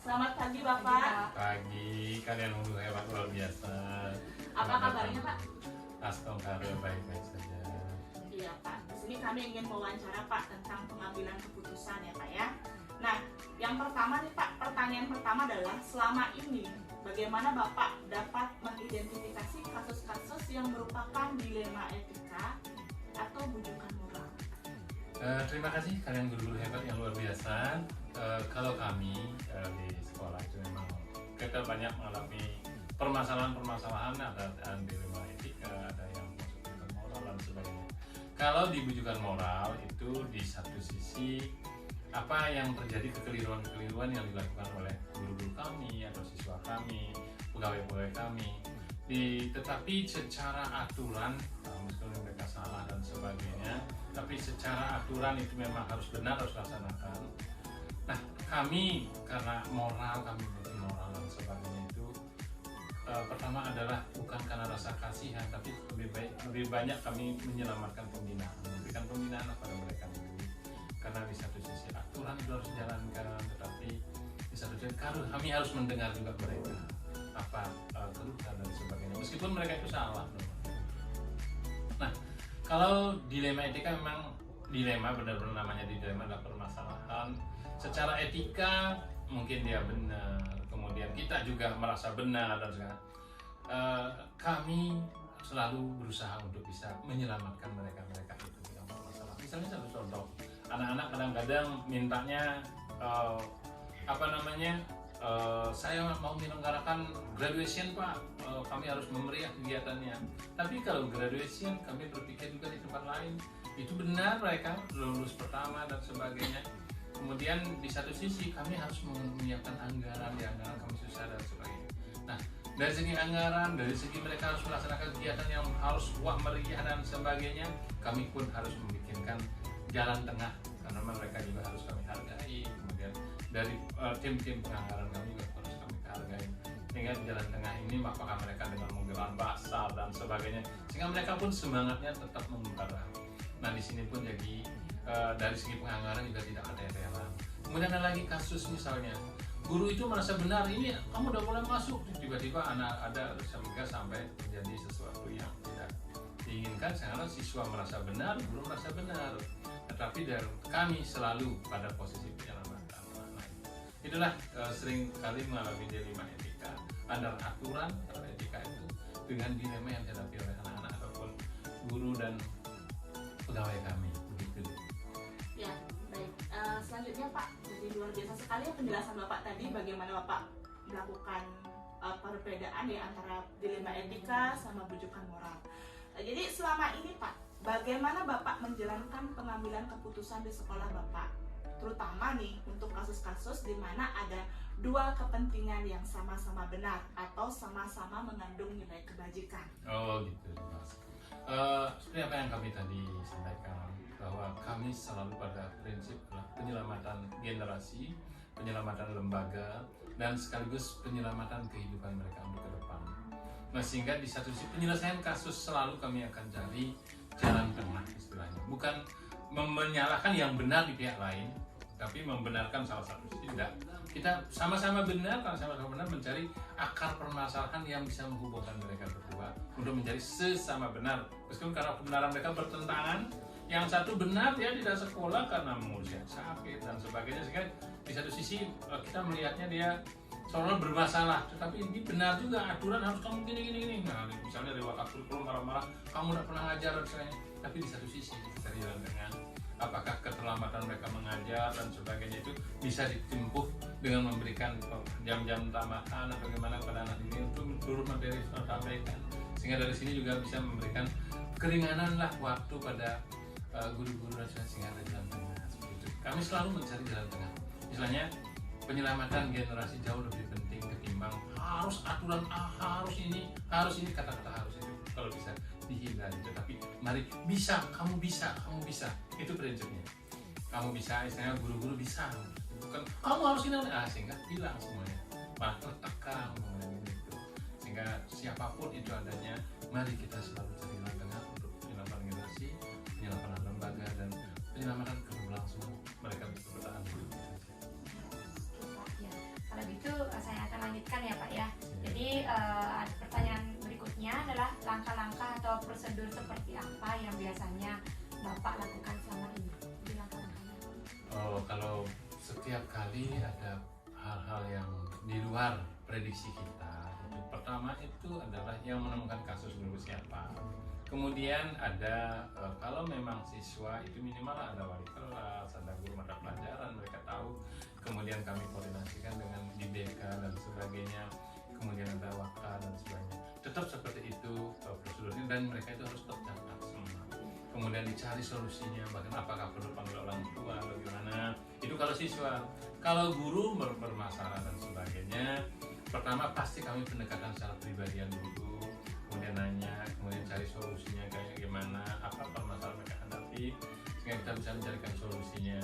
Selamat pagi Bapak. Pagi, kalian hebat luar biasa. Apa kabarnya Pak? Astagfirullah, baik-baik saja. Iya Pak, di sini kami ingin mewawancara Pak tentang pengambilan keputusan ya Pak ya. Nah, yang pertama nih Pak, pertanyaan pertama adalah selama ini bagaimana Bapak dapat mengidentifikasi kasus-kasus yang merupakan dilema etika atau bujukan moral? Terima kasih kalian guru-guru hebat yang luar biasa. Kalau kami di sekolah itu memang kita banyak mengalami permasalahan-permasalahan, ada dilema etika, ada yang masuk ke moral dan sebagainya. Kalau di bujukan moral itu di satu sisi apa yang terjadi kekeliruan-kekeliruan yang dilakukan oleh guru-guru kami atau siswa kami, pegawai-pegawai kami, tetapi secara aturan, meskipun mereka salah dan sebagainya, tapi secara aturan itu memang harus benar, harus dilaksanakan. Nah, kami karena moral, kami butuh moral dan sebagainya itu pertama adalah bukan karena rasa kasihan, tapi lebih banyak kami menyelamatkan pembinaan, memberikan pembinaan kepada mereka dulu. Karena di satu sisi aturan itu harus dijalankan, tetapi di satu sisi kami harus mendengar juga mereka apa keluhan dan sebagainya, meskipun mereka itu salah. Nah, kalau dilema etika memang dilema, benar-benar namanya dilema, adalah permasalahan secara etika mungkin dia benar, kemudian kita juga merasa benar dan segala. Kami selalu berusaha untuk bisa menyelamatkan mereka itu yang bermasalah. Misalnya satu contoh, anak-anak kadang-kadang mintanya saya mau menyelenggarakan graduation Pak, kami harus memeriah kegiatannya. Tapi kalau graduation kami berpikir juga di tempat lain, itu benar mereka lulus pertama dan sebagainya. Kemudian di satu sisi kami harus menyiapkan anggaran, anggaran kami susah dan sebagainya. Nah, dari segi anggaran, dari segi mereka harus melaksanakan kegiatan yang harus wah meriah dan sebagainya, kami pun harus memikirkan jalan tengah karena mereka juga harus kami hargai. Kemudian dari tim-tim penganggaran kami juga harus kami hargai. Sehingga di jalan tengah ini apakah mereka dengan menggelar basar dan sebagainya, sehingga mereka pun semangatnya tetap membara. Nah, di sini pun jadi dari segi penganggaran juga tidak ada yang rela. Kemudian ada lagi kasus misalnya guru itu merasa benar, ini kamu udah boleh masuk, tiba-tiba anak ada sampai terjadi sesuatu yang tidak diinginkan karena siswa merasa benar, guru merasa benar. Tetapi dari kami selalu pada posisi penyelamatan. Nah, itulah sering kali mengalami dilema etika antara aturan atau etika itu dengan dilema yang dihadapi oleh anak-anak ataupun guru dan pegawai kami. Begitu. Ya, baik. Selanjutnya Pak, jadi luar biasa sekali ya penjelasan Bapak tadi bagaimana Bapak melakukan perbedaan ya antara dilema etika sama bujukan moral. Jadi selama ini Pak, bagaimana Bapak menjalankan pengambilan keputusan di sekolah Bapak? Terutama nih untuk kasus-kasus di mana ada dua kepentingan yang sama-sama benar atau sama-sama mengandung nilai kebajikan. Oh gitu, Mas. Seperti apa yang kami tadi sampaikan, bahwa kami selalu pada prinsip penyelamatan generasi, penyelamatan lembaga, dan sekaligus penyelamatan kehidupan mereka untuk ke depan. Nah, sehingga di satu sisi penyelesaian kasus selalu kami akan cari jalan tengah istilahnya, bukan menyalahkan yang benar di pihak lain, tapi membenarkan salah satu sisi. Tidak, kita sama-sama benar, karena sama-sama benar mencari akar permasalahan yang bisa menghubungkan mereka berdua untuk menjadi sesama benar. Meskipun karena kebenaran mereka bertentangan, yang satu benar dia tidak sekolah karena mengurus yang sakit dan sebagainya, sehingga di satu sisi kita melihatnya dia seolah bermasalah, tetapi ini benar juga, aturan harus kamu gini. Nah, misalnya dari wakaf kurikulum marah-marah, kamu tidak pernah ngajar dan sebagainya. Tapi di satu sisi dari jalan tengah, apakah keterlambatan mereka mengajar dan sebagainya itu bisa ditempuh dengan memberikan jam-jam tambahan atau bagaimana kepada anak ini untuk turun materi sampaikan, sehingga dari sini juga bisa memberikan keringanan lah waktu pada guru-guru dan sehingga ada jalan tengah seperti itu. Kami selalu mencari jalan tengah. Misalnya penyelamatan generasi jauh lebih penting ketimbang harus aturan harus ini kata-kata harus itu kalau bisa dihindari. Tetapi mari kamu bisa itu prinsipnya. Kamu bisa, istilahnya guru-guru bisa, bukan kamu harus ini sehingga hilang semuanya, malah tertekan gitu. Sehingga siapapun itu adanya, mari kita selalu cari jalan tengah untuk penyelamatan generasi, penyelamatan lembaga, dan penyelamatan keberlangsungan mereka bisa bertahan. Kalau gitu prosedur seperti apa yang biasanya Bapak lakukan selama ini di langkah-langkahnya? Oh, kalau setiap kali ada hal-hal yang di luar prediksi kita, itu pertama itu adalah yang menemukan kasus dulu siapa. Kemudian ada kalau memang siswa itu minimal ada wali kelas, ada guru mata pelajaran, mereka tahu. Kemudian kami koordinasikan dengan di BK dan sebagainya. Kemudian ada waka dan sebagainya. Tetap seperti itu prosedurnya, dan mereka itu harus tercatat semua. Kemudian dicari solusinya, bahkan apakah perlu panggil orang tua, bagaimana. Itu kalau siswa. Kalau guru bermasalah dan sebagainya, pertama pasti kami pendekatan secara pribadian dulu, kemudian nanya, kemudian cari solusinya kayak gimana, apa permasalahan mereka hadapi, sehingga kita bisa mencarikan solusinya.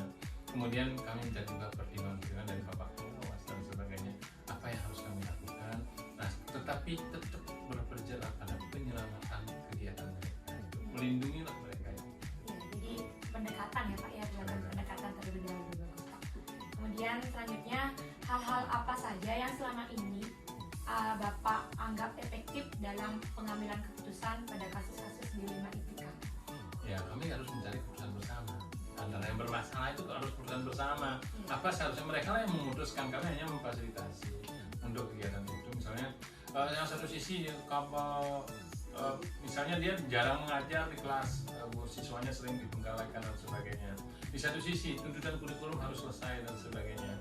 Kemudian kami minta juga pertimbangan dari Bapak Pengawas dan sebagainya, apa yang harus kami lakukan. Nah, tetapi tetap berpergilah pada penyelamatan kegiatan mereka, melindungilah mereka. Ya, jadi pendekatan ya Pak ya, pendekatan terlebih dahulu, bagus Pak. Kemudian selanjutnya, hal-hal apa saja yang selama ini Bapak anggap efektif dalam pengambilan keputusan pada kasus-kasus dilema etika? Ya, kami harus mencari keputusan bersama. Antara yang bermasalah itu harus keputusan bersama. Apa seharusnya mereka lah yang memutuskan, kami hanya memfasilitasi untuk kegiatan itu. Misalnya, yang satu sisi kalau misalnya dia jarang mengajar di kelas, siswanya sering dibengkalakan dan sebagainya. Di satu sisi tuntutan kurikulum harus selesai dan sebagainya.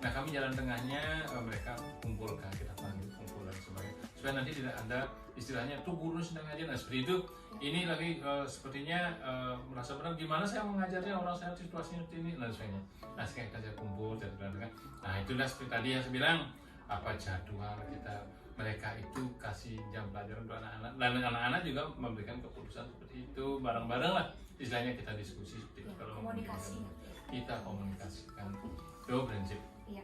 Nah, kami jalan tengahnya, mereka kumpulkan, kita panggil kumpul dan sebagainya, supaya nanti tidak ada istilahnya tuh guru sedang ngajar. Nah, seperti itu. Ini lagi sepertinya merasa benar, gimana saya mengajarnya, orang saya situasinya seperti ini dan sebagainya. Nah, sekarang kita kumpul dan sebagainya. Nah, itulah seperti tadi yang saya bilang, apa jadwal kita, mereka itu kasih jam pelajaran untuk anak-anak, dan anak-anak juga memberikan keputusan seperti itu bareng-bareng lah, istilahnya kita diskusi seperti itu. Kalau komunikasi kita komunikasikan, itu prinsip. Iya.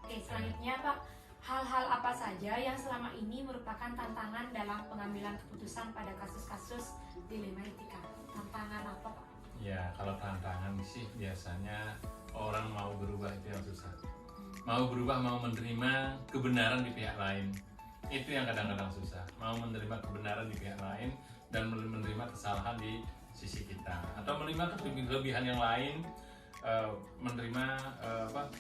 Oke, selanjutnya Pak, hal-hal apa saja yang selama ini merupakan tantangan dalam pengambilan keputusan pada kasus-kasus dilema etika? Tantangan apa Pak? Ya, kalau tantangan sih biasanya orang mau berubah itu yang susah. Mau berubah, mau menerima kebenaran di pihak lain, itu yang kadang-kadang susah. Mau menerima kebenaran di pihak lain dan menerima kesalahan di sisi kita, atau menerima kelebihan yang lain, menerima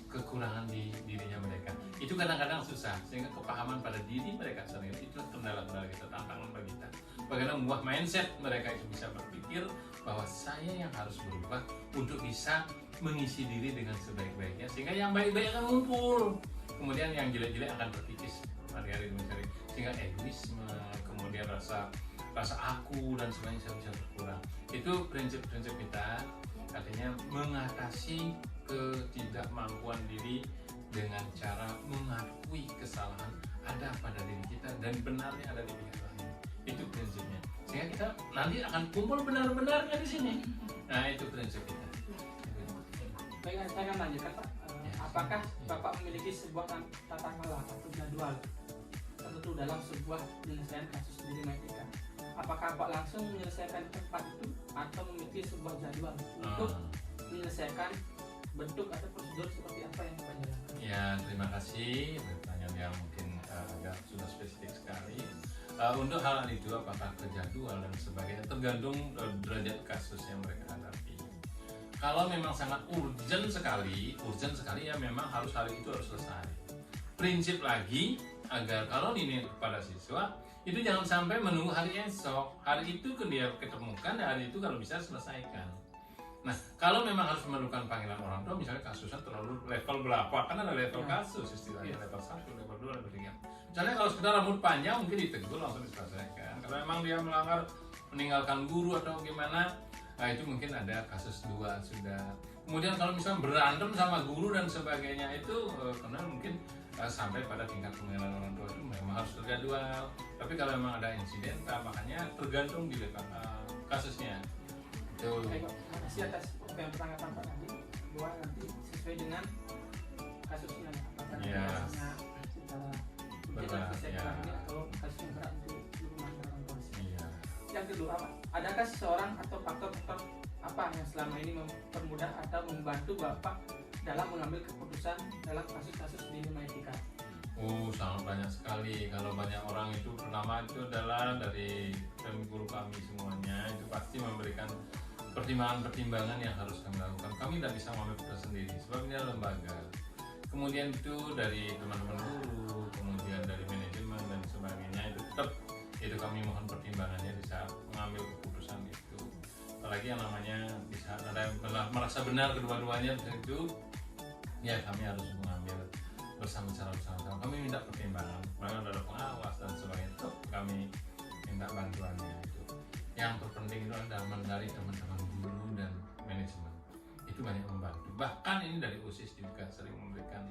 kekurangan di dirinya mereka. Itu kadang-kadang susah, sehingga kepahaman pada diri mereka sendiri itu kendala-kendala kita, tantangan bagi kita. Bagaimana membuat mindset mereka itu bisa berpikir bahwa saya yang harus berubah untuk bisa mengisi diri dengan sebaik-baiknya, sehingga yang baik-baik akan muncul, kemudian yang jelek-jelek akan terkikis hari-hari mencari, sehingga egoisme, kemudian rasa aku dan sebagainya bisa berkurang. Itu prinsip-prinsip kita, artinya mengatasi ketidakmampuan diri dengan cara mengakui kesalahan ada pada diri kita dan benarnya ada di pihak lain. Itu prinsipnya, sehingga kita nanti akan kumpul benar-benarnya di sini. Nah, itu prinsip kita. Baik, saya akan lanjutkan Pak. Apakah Bapak memiliki sebuah tata kelola atau jadwal tertentu dalam sebuah penyelesaian kasus dilema etika? Apakah Bapak langsung menyelesaikan tempat itu atau memiliki sebuah jadwal untuk menyelesaikan bentuk atau prosedur seperti apa yang Bapak jalankan? Ya, terima kasih. Pertanyaan yang mungkin agak sudah spesifik sekali. Untuk hal itu apakah ke jadwal dan sebagainya tergantung derajat kasus yang mereka hadapi. Kalau memang sangat urgent sekali ya memang harus hari itu harus selesai. Prinsip lagi agar kalau ini kepada siswa itu jangan sampai menunggu hari esok. Hari itu dia ketemukan dan hari itu kalau bisa selesaikan. Nah, kalau memang harus memerlukan panggilan orang tua, misalnya kasusnya terlalu level berapa, kan ada level kasus istilahnya, level 1, level 2, level 3. Misalnya kalau sekedar rambut panjang mungkin ditegur langsung diselesaikan. Kalau memang dia melanggar meninggalkan guru atau gimana, nah itu mungkin ada kasus 2 sudah. Kemudian kalau misalnya berantem sama guru dan sebagainya itu karena mungkin sampai pada tingkat pemanggilan orang tua itu memang harus terjadwal. Tapi kalau memang ada insiden, makanya tergantung di level kasusnya. Itu. Baik, terima kasih atas pertanggapan Pak tadi. Bahwa nanti sesuai dengan kasusnya, apakah kasusnya secara kita selesaikan ini atau kasusnya berat untuk pemanggilan orang tua. Yang kedua, adakah seseorang atau faktor-faktor apa yang selama ini mempermudah atau membantu Bapak dalam mengambil keputusan dalam kasus-kasus dilema etika? Sangat banyak sekali. Kalau banyak orang itu pertama itu adalah dari guru kami semuanya itu pasti memberikan pertimbangan-pertimbangan yang harus kami lakukan. Kami tidak bisa mengambil keputusan sendiri sebab ini adalah lembaga. Kemudian itu dari teman-teman guru, kemudian dari manajemen dan sebagainya itu tetap itu kami mohon pertimbangannya di saat mengambil keputusan itu. Apalagi yang namanya di saat ada yang merasa benar kedua-duanya itu, ya kami harus mengambil bersama-sama. Kami minta pertimbangan, bahkan ada pengawas dan sebagainya, itu kami minta bantuannya itu. Yang terpenting itu adalah dari teman-teman guru dan manajemen. Itu banyak membantu. Bahkan ini dari OSIS juga sering memberikan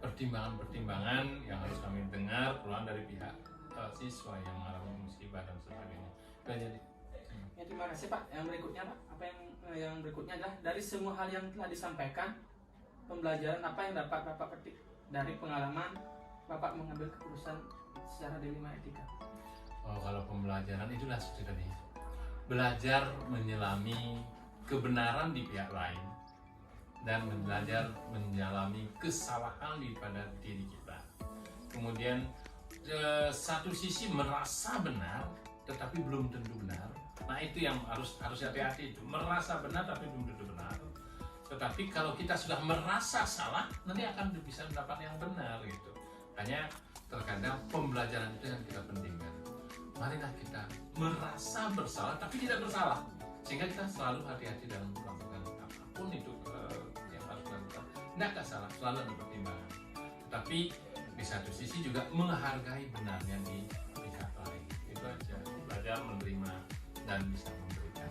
pertimbangan-pertimbangan yang harus kami dengar keluar dari pihak siswa yang mengalami musibah dan sebagainya. Jadi Ya, terima kasih Pak. Yang berikutnya Pak, yang berikutnya adalah dari semua hal yang telah disampaikan, pembelajaran apa yang dapat Bapak petik dari pengalaman Bapak mengambil keputusan secara dilema etika? Kalau pembelajaran itulah seperti tadi, belajar menyelami kebenaran di pihak lain dan belajar menyelami kesalahan pada diri kita. Kemudian satu sisi merasa benar tetapi belum tentu benar. Nah itu yang harus hati-hati, itu merasa benar tapi belum tentu benar. Tetapi kalau kita sudah merasa salah, nanti akan bisa mendapat yang benar gitu. Hanya terkadang pembelajaran itu yang kita pentingkan. Marilah kita merasa bersalah tapi tidak bersalah, sehingga kita selalu hati-hati dalam melakukan apapun itu yang harus dilakukan. Tidak salah, selalu ada pertimbangan. Tetapi di satu sisi juga menghargai benarnya di pihak lain. Itu aja, belajar menerima dan bisa memberikan.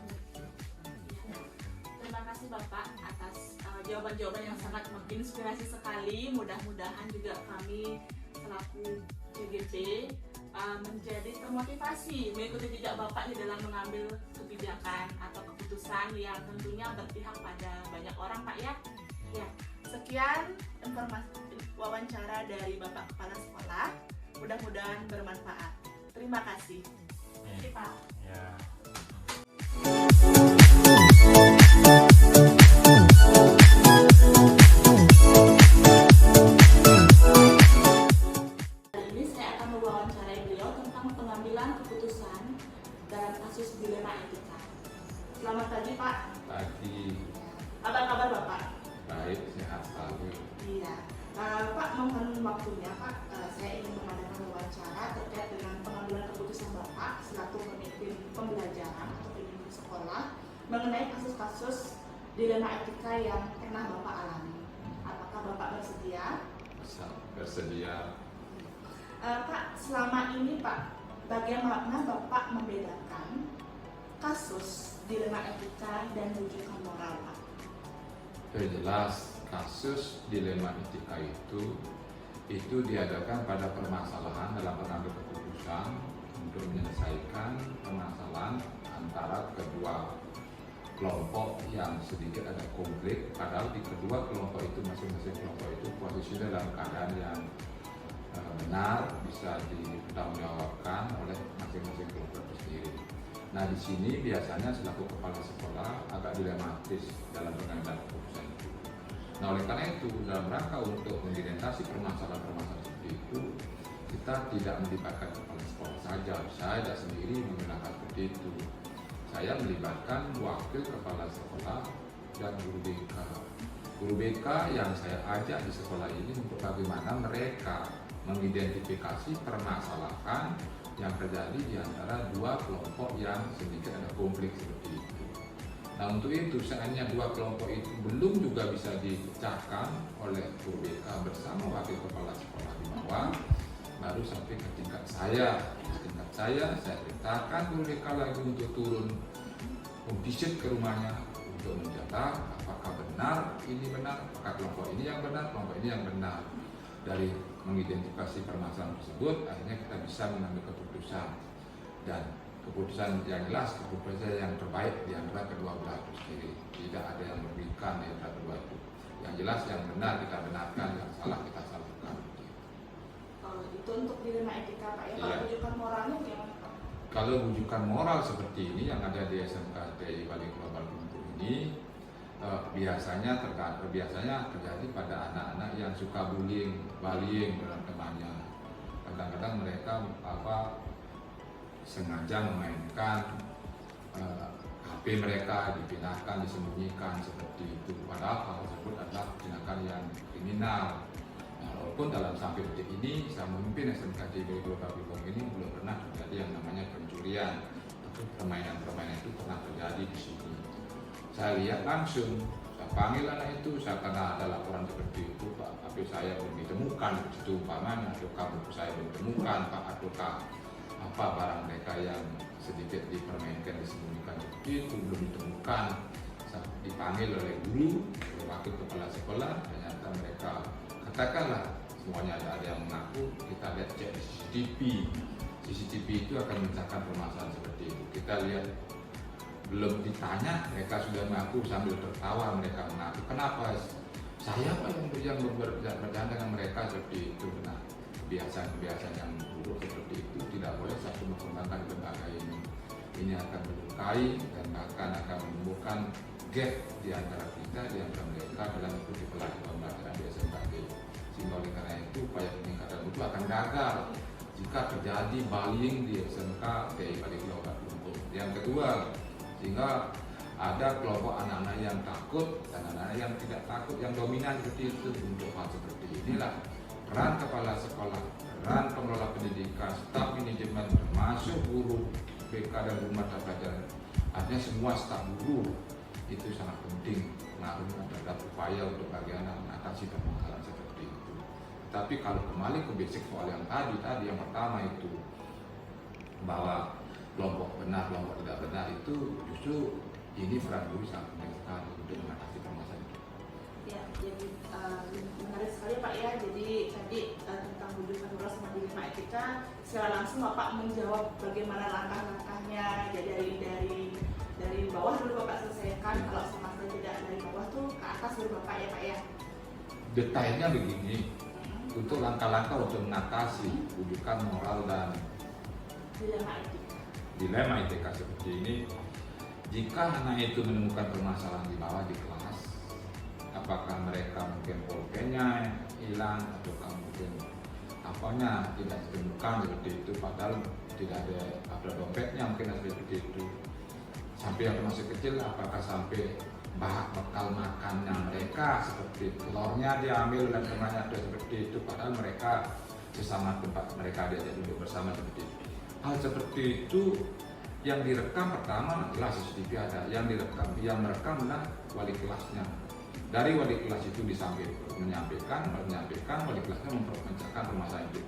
Terima kasih Bapak atas jawaban-jawaban yang sangat menginspirasi sekali. Mudah-mudahan juga kami selaku CGP menjadi termotivasi mengikuti jejak Bapak di dalam mengambil kebijakan atau keputusan yang tentunya berpihak pada banyak orang Pak ya. Ya, sekian informasi wawancara dari Bapak Kepala Sekolah. Mudah-mudahan bermanfaat. Terima kasih. Terima kasih Pak. Ya. Dilema etika. Selamat pagi Pak. Pagi. Apa kabar Bapak? Baik, sehat selalu. Iya. Pak, mohon waktunya Pak. Saya ingin mengadakan wawancara terkait dengan pengambilan keputusan Bapak selaku pemimpin pembelajaran atau pemimpin sekolah mengenai kasus-kasus dilema etika yang pernah Bapak alami. Apakah Bapak bersedia? Bersedia. Pak, selama ini Pak, bagaimana Bapak membedakan kasus dilema etika dan rujukan moral Pak? Jelas kasus dilema etika itu diadakan pada permasalahan dalam mengambil keputusan untuk menyelesaikan permasalahan antara kedua kelompok yang sedikit ada konflik, padahal di kedua kelompok itu masing-masing kelompok itu posisinya dalam keadaan yang benar, bisa dipertanggungjawabkan oleh masing-masing kelompok itu sendiri. Nah di sini biasanya selaku kepala sekolah agak dilematis dalam pengambilan keputusan itu. Nah oleh karena itu dalam rangka untuk mengidentifikasi permasalahan-permasalahan seperti itu, kita tidak melibatkan kepala sekolah saja. Saya tidak sendiri menggunakan seperti itu. Saya melibatkan wakil kepala sekolah dan guru BK. Guru BK yang saya ajak di sekolah ini untuk bagaimana mereka mengidentifikasi permasalahan yang terjadi di antara dua kelompok yang sedikit ada konflik seperti itu. Nah untuk itu seandainya dua kelompok itu belum juga bisa dipecahkan oleh guru BK bersama wakil kepala sekolah di bawah, baru sampai ke tingkat saya. Di tingkat saya perintahkan guru BK lagi untuk turun visit ke rumahnya untuk mencatat apakah benar ini benar, apakah kelompok ini yang benar, kelompok ini yang benar. Dari mengidentifikasi permasalahan tersebut, akhirnya kita bisa mengambil keputusan, dan keputusan yang jelas, keputusan yang terbaik di antara kedua belah itu sendiri. Tidak ada yang merugikan di antara kedua itu. Yang jelas, yang benar kita benarkan, yang salah kita salahkan. Itu untuk dilema etika Pak ya. Kalau Iya. rujukan moralnya gimana Pak? Kalau rujukan moral seperti ini yang ada di SMK TI Bali Global Buntu ini biasanya terjadi pada anak-anak yang suka bullying dalam temannya. Kadang-kadang mereka sengaja memainkan HP mereka, dipindahkan, disembunyikan seperti itu. Padahal hal tersebut adalah tindakan yang kriminal. Nah, walaupun dalam sampai detik ini saya memimpin SMK TIB Gelora Bilbong ini belum pernah terjadi yang namanya pencurian. Tapi permainan itu pernah terjadi di sini. Saya lihat langsung, saya panggil anak itu, saya karena ada laporan seperti itu, Pak, HP saya belum ditemukan, itu umpamanya, ataukah buku saya belum ditemukan, Pak, ataukah apa barang mereka yang sedikit dipermainkan, disembunyikan seperti itu belum ditemukan. Saya dipanggil oleh guru, oleh wakil kepala sekolah, ternyata mereka katakanlah semuanya ada yang mengaku. Kita lihat cek di CCTV itu akan menceritakan permasalahan seperti itu. Kita lihat belum ditanya mereka sudah mengaku sambil tertawa, mereka mengaku kenapa saya Pak yang berjalan dengan mereka seperti itu. Nah, kebiasaan yang buruk seperti itu tidak boleh satu mengembangkan lembaga ini. Ini akan melukai dan bahkan akan menimbulkan gap di antara kita, di antara mereka dalam mengikuti pelajaran di SMK. Sehingga oleh karena itu upaya peningkatan mutu akan gagal jika terjadi bullying di SMK TIB Gelora Bilbong. Yang kedua, sehingga ada kelompok anak-anak yang takut dan anak-anak yang tidak takut, yang dominan seperti itu. Untuk hal seperti inilah peran kepala sekolah, peran pengelola pendidikan, staf manajemen, termasuk guru BK dan rumah pelajaran, artinya semua staf guru itu sangat penting mengaruhi terhadap upaya untuk bagaimana mengatasi permasalahan seperti itu. Tapi kalau kembali ke basic soal yang tadi yang pertama itu bahwa kelompok benar, kelompok tidak benar itu justru ini peran guru sangat penting sekali untuk mengatasi permasalahan itu. Ya, jadi menarik sekali Pak ya. Jadi tadi tentang bujukan moral sama dilema etika, secara langsung Bapak menjawab bagaimana langkah-langkahnya. Jadi dari bawah dulu Bapak selesaikan, kalau sama sekali tidak dari bawah tuh ke atas dulu Bapak ya Pak ya. Detailnya begini, untuk langkah-langkah untuk mengatasi bujukan moral dan dilema etika seperti ini, jika anak itu menemukan permasalahan di bawah di kelas, apakah mereka mungkin pulpennya hilang atau mungkin apanya tidak ditemukan seperti itu, padahal tidak ada dompetnya mungkin seperti itu, sampai yang masih kecil apakah sampai bekal makannya mereka seperti telurnya diambil dan temannya ada seperti itu, padahal mereka sesama tempat mereka diajak duduk bersama seperti itu. Hal seperti itu yang direkam pertama adalah CCTV ada, yang merekam adalah wali kelasnya. Dari wali kelas itu menyampaikan, wali kelasnya memperpecahkan permasalahan itu.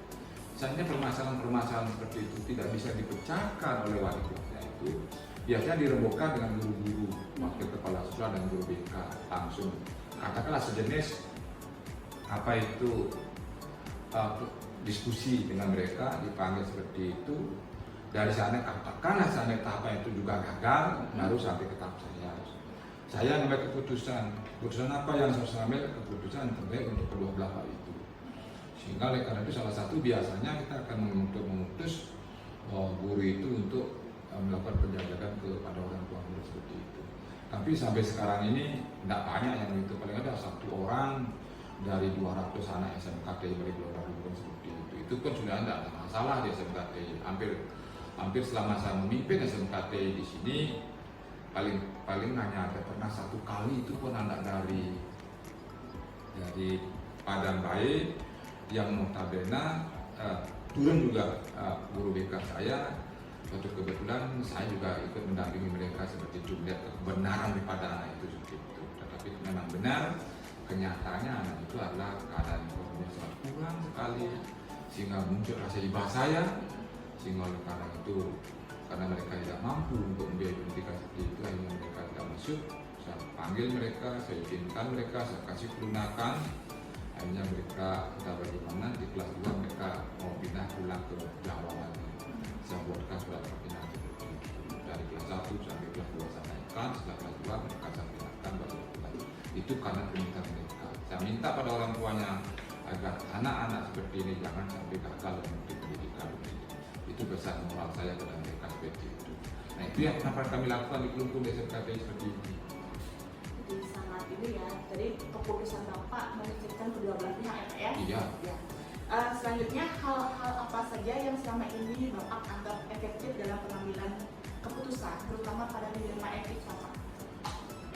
Seandainya permasalahan seperti itu tidak bisa dipecahkan oleh wali kelasnya itu, biasanya dirembukkan dengan guru-guru, wakil kepala sekolah dan guru BK langsung. Katakanlah sejenis diskusi dengan mereka, dipanggil seperti itu. Dari sana katakanlah seandainya tahapan itu juga gagal, baru sampai ke tahap saya. Saya mengambil keputusan apa yang saya ambil, keputusan terbaik untuk kedua belah hal itu. Sehingga oleh karena itu salah satu biasanya kita akan memutus guru itu untuk melakukan penjajakan kepada orang tua murid seperti itu. Tapi sampai sekarang ini tidak banyak yang itu, paling ada 1 orang dari 200 anak SMK TIB Gelora Bilbong seperti itu. Itu pun sudah tidak ada masalah di SMK TIB. Hampir selama saya memimpin SMK TIB di sini, paling hanya ada pernah 1 kali itu pun anak dari Padang Baik yang notabene turun juga guru BK saya. Suatu kebetulan saya juga ikut mendampingi mereka seperti itu, melihat kebenaran daripada anak itu seperti itu. Tetapi memang benar kenyataannya anak itu adalah keadaan ekonominya sangat kurang sekali, sehingga muncul rasa iba saya, sehingga oleh karena itu, karena mereka tidak mampu untuk membiayai pendidikan seperti itu, akhirnya mereka tidak masuk. Saya panggil mereka, saya izinkan mereka, saya kasih pelunakan. Akhirnya mereka entah bagaimana di kelas 2 mereka mau pindah pulang ke Jawa lagi. Saya buatkan surat perpindahan seperti itu. Dari kelas 1 sampai kelas 2 saya naikkan, setelah kelas 2 mereka saya pindahkan baru pulang. Itu karena permintaan mereka. Saya minta pada orang tuanya agar anak-anak seperti ini jangan sampai gagal untuk pendidikan. Itu besar moral saya kepada mereka seperti itu. Nah itu yang kenapa kami lakukan di Kelungkung SMK seperti ini. Jadi sangat ini ya, jadi keputusan Bapak mengizinkan kedua belah pihak ya Pak ya? Iya. Ya. Selanjutnya hal-hal apa saja yang selama ini Bapak anggap efektif dalam pengambilan keputusan, terutama pada dilema etika Pak?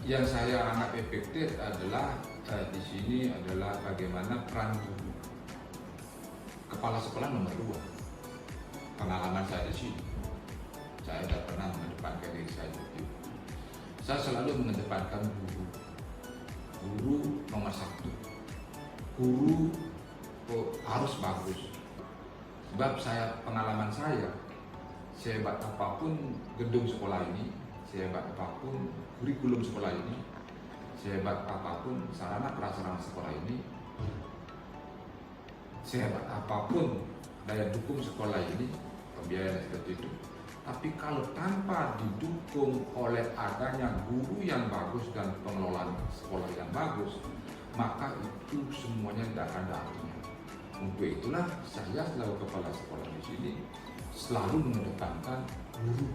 Yang saya anggap efektif adalah di sini adalah bagaimana peran guru. Kepala sekolah nomor 2. Pengalaman saya di sini, saya tidak pernah mengedepankan diri saya seperti itu. Saya selalu mengedepankan guru. Guru nomor 1. Guru harus bagus. Sebab pengalaman saya, sehebat apapun gedung sekolah ini, sehebat apapun kurikulum sekolah ini, sehebat apapun sarana prasarana sekolah ini, sehebat apapun daya dukung sekolah ini, pembiayaan seperti itu, tapi kalau tanpa didukung oleh adanya guru yang bagus dan pengelolaan sekolah yang bagus, maka itu semuanya tidak ada artinya. Untuk itulah saya selalu kepala sekolah di sini selalu mengedepankan guru.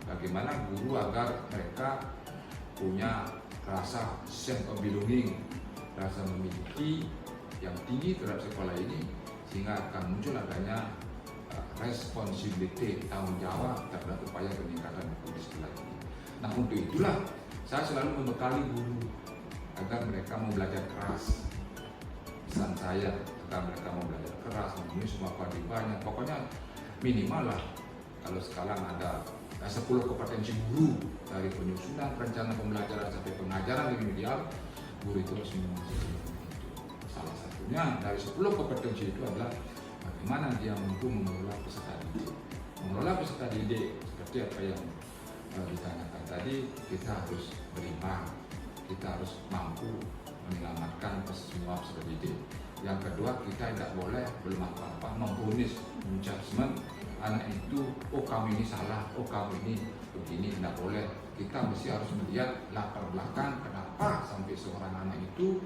Bagaimana guru agar mereka punya rasa sense of belonging, rasa memiliki yang tinggi terhadap sekolah ini, sehingga akan muncul adanya responsibility, tanggung jawab terhadap upaya peningkatan di sekolah ini. Nah, untuk itulah saya selalu membekali guru agar mereka mau belajar keras. Pesan saya agar mereka mau belajar keras, memenuhi semua kewajibannya. Pokoknya minimal lah, kalau sekarang ada 10 kompetensi guru dari penyusunan perencanaan pembelajaran sampai pengajaran remedial, guru itu harus memiliki itu. Salah satunya dari 10 kompetensi itu adalah bagaimana dia mampu mengelola peserta didik. Mengelola peserta didik seperti apa yang ditanyakan tadi, kita harus berimbang, kita harus mampu menyelamatkan semua peserta didik. Yang kedua, kita tidak boleh belum apa-apa memvonis, menjudgment anak itu, oh kamu ini salah, oh kamu ini begini, tidak boleh. Kita mesti harus melihat latar belakang kenapa sampai seorang anak itu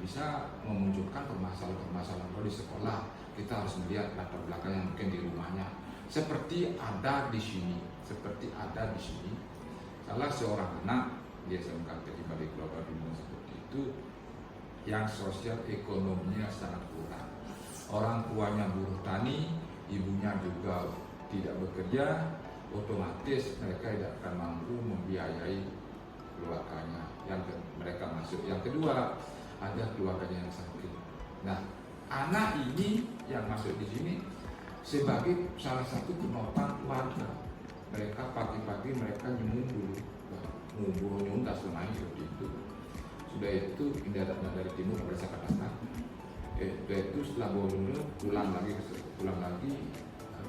bisa memunculkan permasalahan-permasalahan di sekolah. Kita harus melihat latar belakang yang mungkin di rumahnya. Seperti ada di sini, salah seorang anak dia SMK di balik keluarga bingung seperti itu, yang sosial ekonominya sangat kurang. Orang tuanya buruh tani, ibunya juga tidak bekerja, otomatis mereka tidak akan mampu membiayai keluarganya yang mereka masuk. Yang kedua, ada keluarganya yang sakit. Nah, anak ini yang masuk di sini sebagai salah satu penopang keluarga. Mereka pagi-pagi mereka nyumun dulu, nyumun tak selama seperti itu. Sudah itu pindah dari timur kepada Jakarta. Sudah itu setelah bangun pulang lagi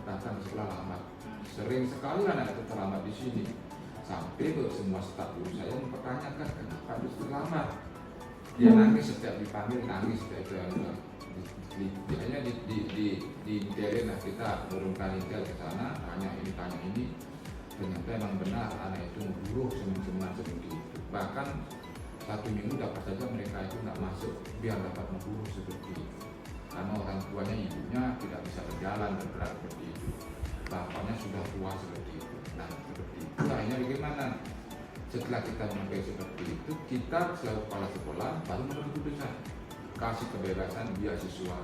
datang ke sekolah lambat. Sering sekali anak itu terlambat di sini. Sampai ke semua staf guru saya mempertanyakan kenapa itu terlambat. Dia nangis setiap dipanggil, nangis setiap itu. Hanya di lah kita turunkan intel ke sana, tanya ini. Ternyata memang benar anak itu buruh semua seperti itu. Bahkan 1 minggu dapat saja mereka itu nggak masuk biar dapat memburu seperti itu, karena orang tuanya ibunya tidak bisa berjalan dan berat seperti itu, bapaknya sudah tua seperti itu. Nah seperti itu akhirnya bagaimana? Setelah kita mencapai seperti itu, kita selalu kepala sekolah baru mengambil keputusan kasih kebebasan beasiswa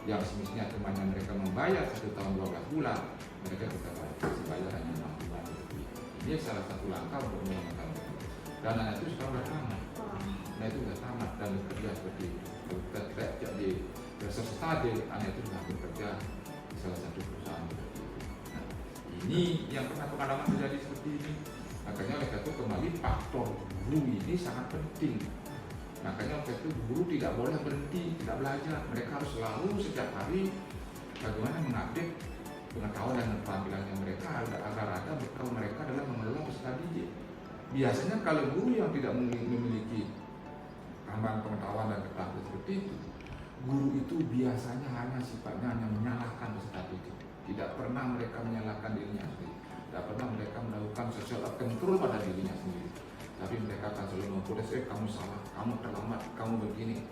yang semestinya temannya mereka membayar 1 tahun 12 bulan, mereka kita bayar hanya 6 bulan seperti itu. Ini salah satu langkah untuk menyelamatkan mereka. Dan anak itu sekarang sudah tamat. Nah itu sudah tamat dan bekerja seperti itu. Tidak di berserta anak itu sudah bekerja di salah satu perusahaan seperti itu. Nah, ini yang pernah pengalaman terjadi seperti ini. Makanya oleh itu kembali faktor guru ini sangat penting. Makanya oleh itu guru tidak boleh berhenti, tidak belajar. Mereka harus selalu setiap hari bagaimana mengupdate pengetahuan dan keterampilannya mereka agar ada bekal mereka dalam mengelola peserta didik. Biasanya kalau guru yang tidak memiliki tambahan pengetahuan dan keterampilan seperti itu, guru itu biasanya sifatnya hanya menyalahkan peserta didik. Tidak pernah mereka menyalahkan dirinya sendiri, tidak pernah mereka melakukan social control pada dirinya sendiri. Tapi mereka akan selalu memprotes, kamu salah, kamu terlambat, kamu begini.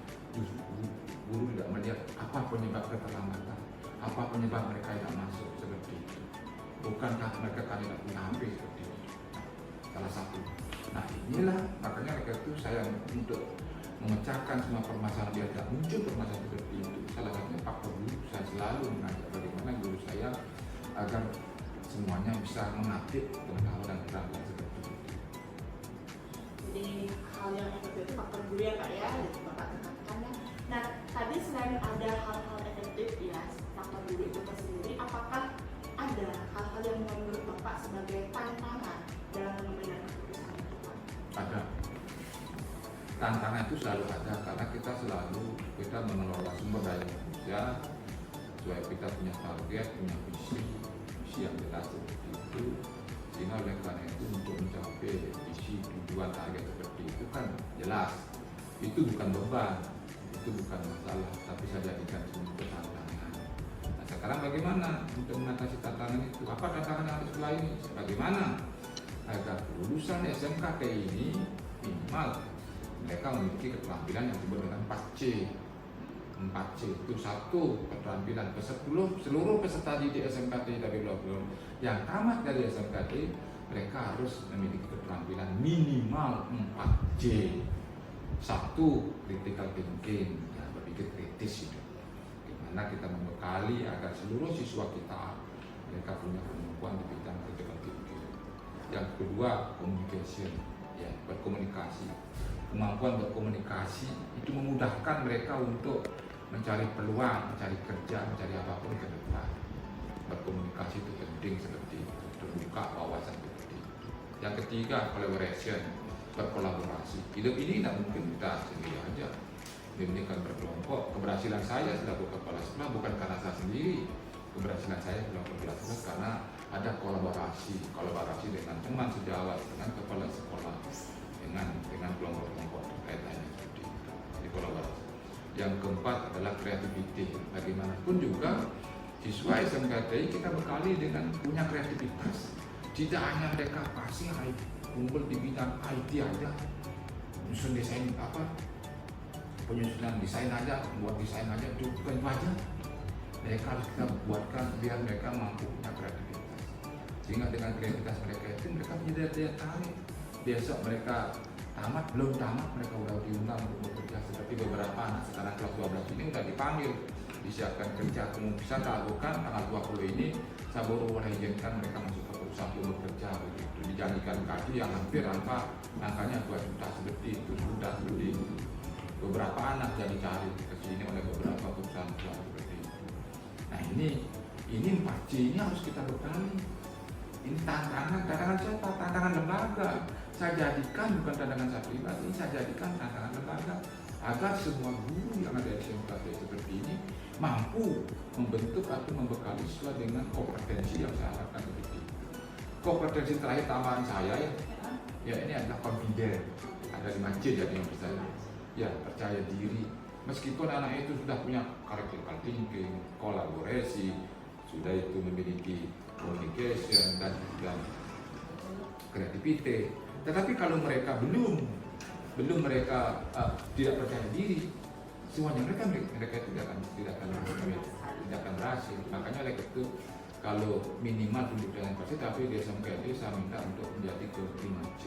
Guru tidak melihat apa penyebab keterlambatan, apa penyebab mereka tidak masuk seperti itu. Bukankah mereka tidak punya HP seperti itu? Salah satu. Nah inilah makanya mereka itu saya untuk memecahkan semua permasalahan biar tidak muncul permasalahan seperti itu. Salah satunya faktor guru, saya selalu mengajak bagaimana guru saya agar semuanya bisa mengupdate pengetahuan dan keterampilan seperti itu. Jadi hal yang efektif itu faktor guru ya Pak ya, jadi Bapak tekankan ya. Nah tadi selain ada hal-hal efektif ya faktor guru itu sendiri, apakah ada hal-hal yang menurut Bapak sebagai tantangan dalam memberikan keputusan itu Pak? Ada. Tantangan itu selalu ada karena kita mengelola sumber daya manusia supaya kita punya target, punya visi yang jelas seperti itu. Sehingga oleh karena itu untuk mencapai visi tujuan target seperti itu kan jelas itu bukan beban, itu bukan masalah, tapi saya jadikan sebagai tantangan. Nah sekarang bagaimana untuk mengatasi tantangan itu? Apa tantangan yang harus ini? Bagaimana agar lulusan SMKT ini minimal mereka memiliki keterampilan yang disebut dengan 4C. 4C itu satu, keterampilan seluruh peserta didik SMKT dari yang tamat dari SMKT mereka harus memiliki keterampilan minimal 4C. Satu, critical thinking, ya, berpikir kritis itu. Gimana kita membekali agar seluruh siswa kita mereka punya kemampuan di bidang critical thinking. Yang kedua, communication, ya, berkomunikasi. Kemampuan berkomunikasi itu memudahkan mereka untuk mencari peluang, mencari kerja, mencari apapun ke depan. Berkomunikasi itu penting seperti itu, terbuka wawasan seperti itu. Yang ketiga, collaboration, berkolaborasi. Hidup ini tidak mungkin kita sendiri aja. Ini kan berkelompok. Keberhasilan saya selaku kepala sekolah bukan karena saya sendiri. Keberhasilan saya selaku kepala sekolah karena ada kolaborasi dengan teman sejawat, dengan kepala sekolah, dengan kelompok-kelompok terkaitannya seperti itu. Jadi kolaborasi. Yang keempat adalah kreativiti. Bagaimanapun juga siswa SMKTI kita bekali dengan punya kreativitas. Tidak hanya mereka pasti kumpul di bidang IT aja, penyusunan desain aja, buat desain aja itu bukan itu aja. Mereka harus kita buatkan biar mereka mampu punya kreativitas. Sehingga dengan kreativitas mereka itu mereka punya daya tarik. Besok mereka belum tamat mereka udah diundang untuk bekerja. Seperti beberapa anak sekarang kelas 12 ini udah dipanggil, disiapkan kerja. Kemudian bisa lakukan tanggal 20 ini saya baru boleh izinkan mereka masuk ke perusahaan untuk bekerja begitu. Dijanjikan gaji yang hampir angkanya 2 juta seperti itu sudah seperti itu. Beberapa anak jadi cari ke sini oleh beberapa perusahaan seperti itu. Nah ini 4C ini harus kita bekali. Ini tantangan siapa? Tantangan lembaga. Saya jadikan bukan tantangan saya pribadi, saya jadikan tantangan lembaga agar semua guru yang ada di SMKT seperti ini mampu membentuk atau membekali siswa dengan kompetensi yang saya harapkan seperti itu. Kompetensi terakhir tambahan saya ya ini adalah confident. Ada 5C jadi yang bisa ya percaya diri. Meskipun anak itu sudah punya critical thinking, kolaborasi, sudah itu memiliki communication dan kreativitas. Tetapi kalau mereka belum mereka tidak percaya diri, semuanya mereka tidak akan berhasil. Makanya oleh itu kalau minimal pendidikan pasti, tapi di SMKT saya minta untuk menjadi ke 5C.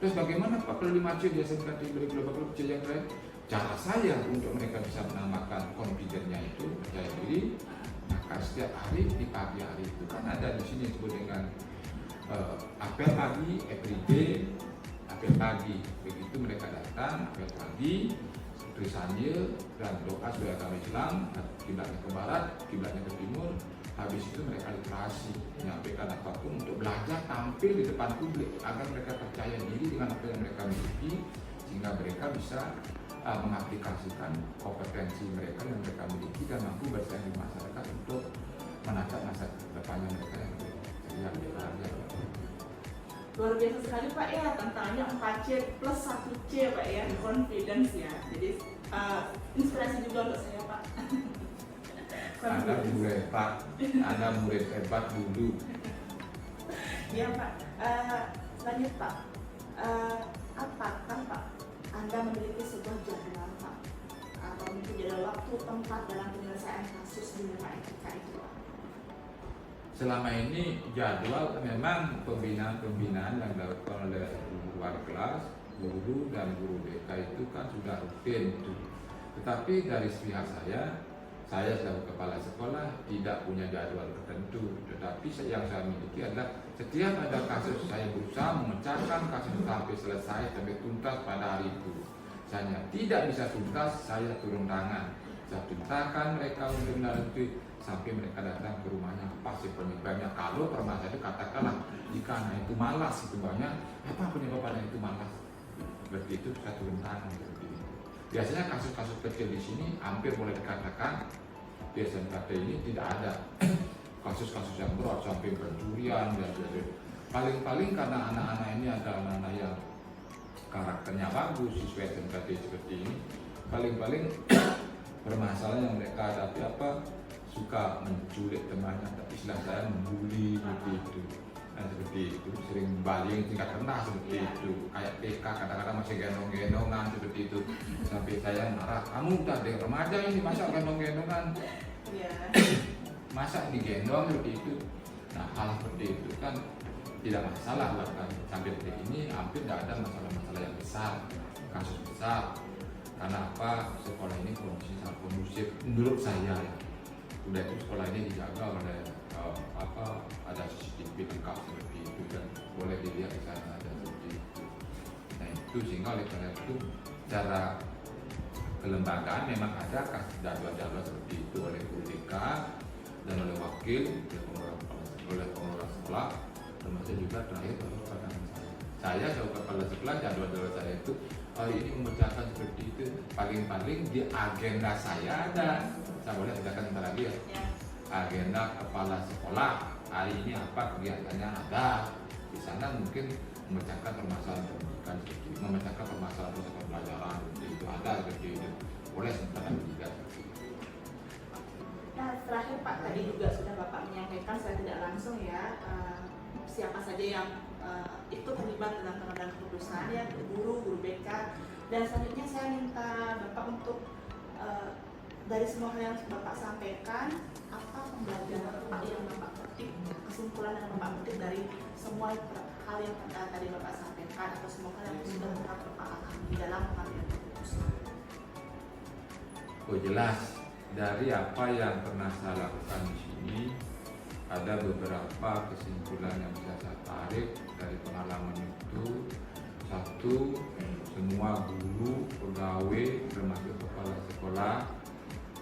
Terus bagaimana Pak kalau 5C di SMKT berkelompok C yang lain? Cara saya untuk mereka bisa menambahkan confidence-nya itu percaya diri. Maka setiap hari di pagi hari itu kan ada di sini disebut dengan apel pagi, everyday, apel pagi. Begitu mereka datang, apel pagi, tulisannya dan doa supaya agama Islam, kiblatnya ke barat, kiblatnya ke timur. Habis itu mereka literasi, menyampaikan apapun untuk belajar tampil di depan publik agar mereka percaya diri dengan apa yang mereka miliki, sehingga mereka bisa mengaplikasikan kompetensi mereka yang mereka miliki dan mampu bersaing di masyarakat untuk menatap masa depannya mereka yang lebih bahagia. Luar biasa sekali Pak ya, tantangannya 4C plus 1C Pak ya, confidence ya. Jadi inspirasi juga untuk saya Pak. Anda murid hebat dulu. Iya Pak. Lanjut Pak. Apakah Pak Anda memiliki sebuah jadwal Pak? Atau mungkin jadwal waktu tempat dalam penyelesaian kasus di rumah etika itu Pak? selama ini jadwal memang pembinaan yang dilakukan oleh wali kelas, guru dan guru BK itu kan sudah rutin itu. Tetapi dari pihak saya sebagai kepala sekolah tidak punya jadwal tertentu. Tetapi yang saya miliki adalah setiap ada kasus saya berusaha memecahkan kasus sampai selesai, sampai tuntas pada hari itu. Misalnya tidak bisa tuntas, saya turun tangan. Saya tuntaskan mereka untuk menanti sampai mereka datang ke rumahnya apa sih penyebabnya. Kalau permasalahan itu katakanlah jika anak itu malas itu banyak, apa penyebab anak itu malas? Seperti itu saya turun tangan seperti itu. Biasanya kasus-kasus kecil di sini hampir boleh dikatakan di SMKT ini tidak ada kasus-kasus yang berat sampai pencurian dan sebagainya. Paling-paling karena anak-anak ini adalah anak-anak yang karakternya bagus siswa SMKT seperti ini, paling-paling permasalahan yang mereka hadapi apa suka menculik temannya, tapi istilah saya membuli seperti itu. Nah, seperti itu sering baling tingkat rendah seperti itu, kayak TK kadang-kadang masih gendong-gendongan seperti itu, sampai saya marah, kamu udah deh remaja ini masa gendong-gendongan, masa digendong seperti itu. Nah, hal seperti itu kan tidak masalah, bahkan sampai detik ini hampir tidak ada masalah-masalah yang besar, kasus besar. Karena apa, sekolah ini kondisi sangat kondusif menurut saya ya. Udah itu sekolah ini dijaga oleh ada CCTV lengkap seperti itu dan boleh dilihat di sana ada seperti itu. Nah itu sehingga oleh karena itu cara kelembagaan memang ada jadwal-jadwal seperti itu oleh guru BK dan oleh wakil, oleh pengelola sekolah, termasuk juga terakhir pada saya sebagai kepala sekolah. Jadwal-jadwal saya itu ini memecahkan seperti itu, paling-paling di agenda saya ada. Saya boleh katakan sebentar lagi ya. Agenda kepala sekolah hari ini apa kegiatannya ada. Di sana mungkin memecahkan permasalahan pendidikan seperti itu, memecahkan permasalahan proses pembelajaran seperti itu ada seperti itu. Boleh sebentar lagi juga. Nah terakhir Pak, tadi juga sudah Bapak menyampaikan saya tidak langsung ya siapa saja yang ikut terlibat dalam pengambilan keputusan ya, guru BK, dan selanjutnya saya minta Bapak untuk dari semua hal yang Bapak sampaikan, apa pembelajaran Bapak yang Bapak petik, kesimpulan yang Bapak petik dari semua hal yang tadi Bapak sampaikan, atau semua hal yang sudah Bapak alami dalam pengambilan keputusan? Oh jelas, dari apa yang pernah saya lakukan di sini, ada beberapa kesimpulan yang bisa saya tarik dari pengalaman itu. Satu, semua guru, pegawai, termasuk kepala sekolah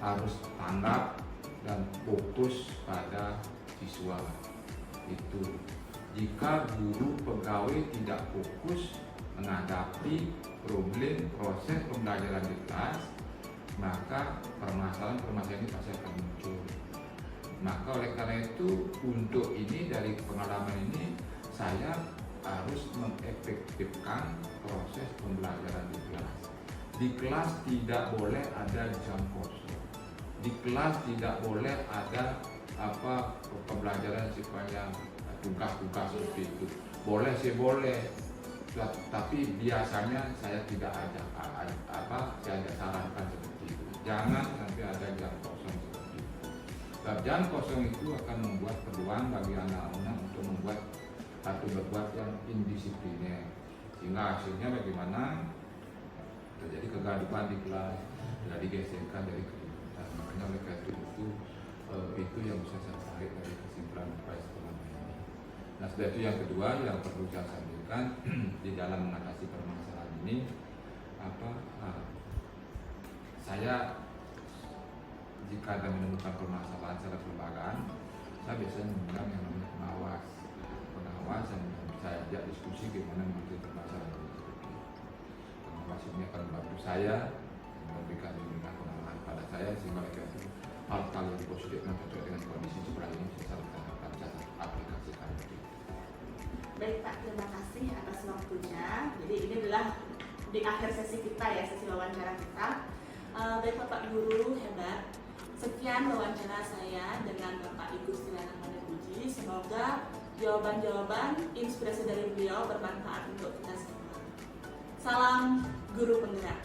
harus tanggap dan fokus pada siswa. Itu jika guru pegawai tidak fokus menghadapi problem proses pembelajaran di kelas, maka permasalahan-permasalahan ini pasti akan muncul. Maka oleh karena itu untuk ini dari pengalaman ini saya harus mengefektifkan proses pembelajaran di kelas. Di kelas tidak boleh ada jam kosong. Di kelas tidak boleh ada pembelajaran sifatnya tugas-tugas seperti itu. Boleh sih boleh, tapi biasanya saya tidak ada saya tidak sarankan seperti itu. Jangan sampai ada jam kosong seperti itu. Jam kosong itu akan membuat peluang bagi anak-anak untuk membuat atau berbuat yang indisipliner, sehingga hasilnya bagaimana terjadi kegaduhan di kelas, tidak digeserkan dari kehidupan. Makanya oleh karena itu yang bisa saya tarik dari kesimpulan selama ini. Nah, setelah itu yang kedua yang perlu saya sampaikan di dalam mengatasi permasalahan ini, saya jika ada menemukan permasalahan secara kelembagaan, saya biasanya mengundang yang namanya pengawas yang saya ajak diskusi bagaimana mengatasi permasalahan ini. Pengawas ini akan membantu saya memberikan pengalaman pada saya sehingga mereka itu hal-hal yang positif yang cocok dengan kondisi sekolah ini bisa aplikasikan. Baik Pak, terima kasih atas waktunya. Jadi ini adalah di akhir sesi kita ya, sesi wawancara kita. Baik Bapak Guru hebat. Sekian wawancara saya dengan Bapak Igusti Lanang Manirpuji. Semoga jawaban-jawaban inspirasi dari beliau bermanfaat untuk kita semua. Salam guru penggerak.